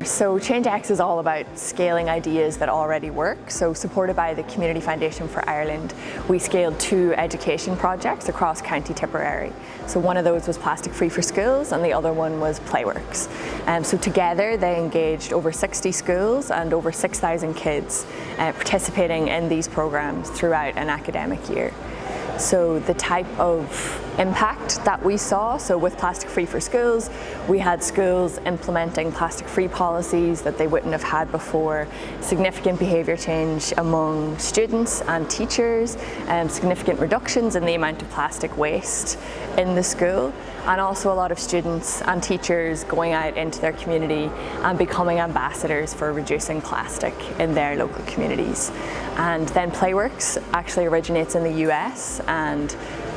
So ChangeX is all about scaling ideas that already work. So supported by the Community Foundation for Ireland, we scaled 2 education projects across County Tipperary. So one of those was Plastic Free for Schools and the other one was Playworks. So together they engaged over 60 schools and over 6,000 kids participating in these programs throughout an academic year. So the type of impact that we saw, so with Plastic Free for Schools, we had schools implementing plastic-free policies that they wouldn't have had before, significant behaviour change among students and teachers, significant reductions in the amount of plastic waste in the school, and also a lot of students and teachers going out into their community and becoming ambassadors for reducing plastic in their local communities. And then Playworks actually originates in the US, and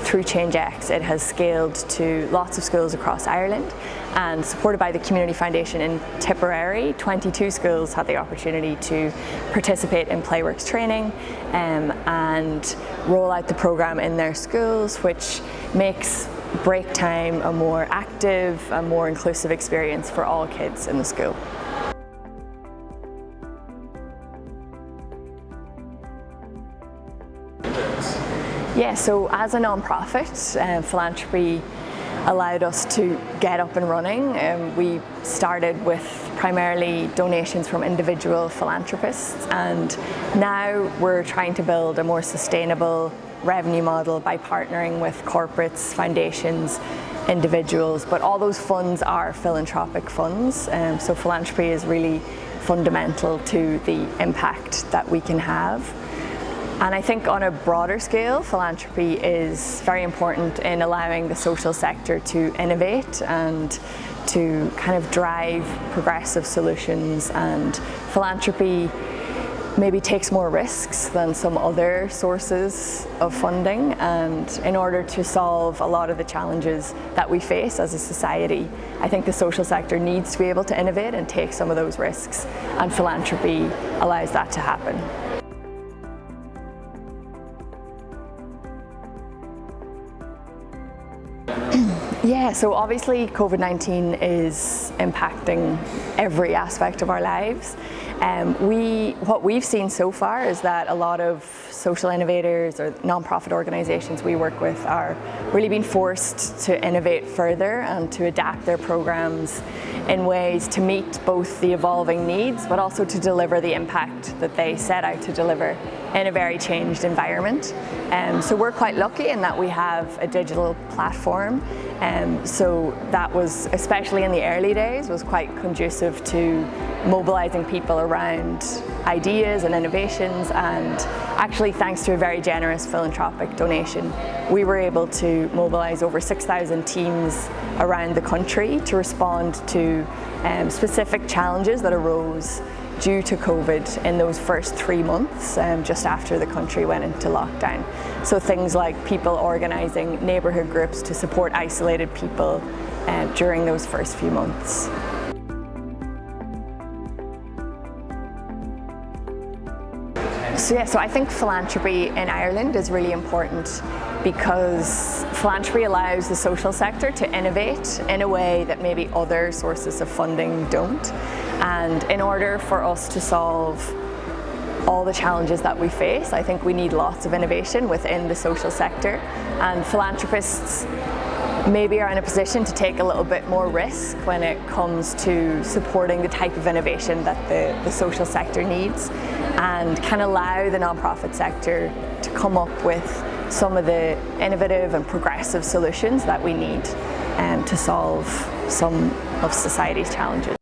through ChangeX it has scaled to lots of schools across Ireland, and supported by the Community Foundation in Tipperary, 22 schools had the opportunity to participate in Playworks training and roll out the programme in their schools, which makes break time a more active, a more inclusive experience for all kids in the school. Yeah, so as a non-profit, philanthropy allowed us to get up and running. We started with primarily donations from individual philanthropists, and now we're trying to build a more sustainable revenue model by partnering with corporates, foundations, individuals, but all those funds are philanthropic funds, so philanthropy is really fundamental to the impact that we can have. And I think on a broader scale, philanthropy is very important in allowing the social sector to innovate and to kind of drive progressive solutions, and philanthropy maybe takes more risks than some other sources of funding, and in order to solve a lot of the challenges that we face as a society, I think the social sector needs to be able to innovate and take some of those risks, and philanthropy allows that to happen. Yeah, so obviously COVID-19 is impacting every aspect of our lives. What we've seen so far is that a lot of social innovators or non-profit organisations we work with are really being forced to innovate further and to adapt their programmes in ways to meet both the evolving needs but also to deliver the impact that they set out to deliver in a very changed environment. So we're quite lucky in that we have a digital platform, so that was, especially in the early days, was quite conducive to mobilising people around ideas and innovations, and actually thanks to a very generous philanthropic donation we were able to mobilise over 6,000 teams around the country to respond to specific challenges that arose due to COVID in those first 3 months just after the country went into lockdown. So things like people organising neighbourhood groups to support isolated people during those first few months. So I think philanthropy in Ireland is really important because philanthropy allows the social sector to innovate in a way that maybe other sources of funding don't. And in order for us to solve all the challenges that we face, I think we need lots of innovation within the social sector, and philanthropists maybe are in a position to take a little bit more risk when it comes to supporting the type of innovation that the social sector needs, and can allow the non-profit sector to come up with some of the innovative and progressive solutions that we need to solve some of society's challenges.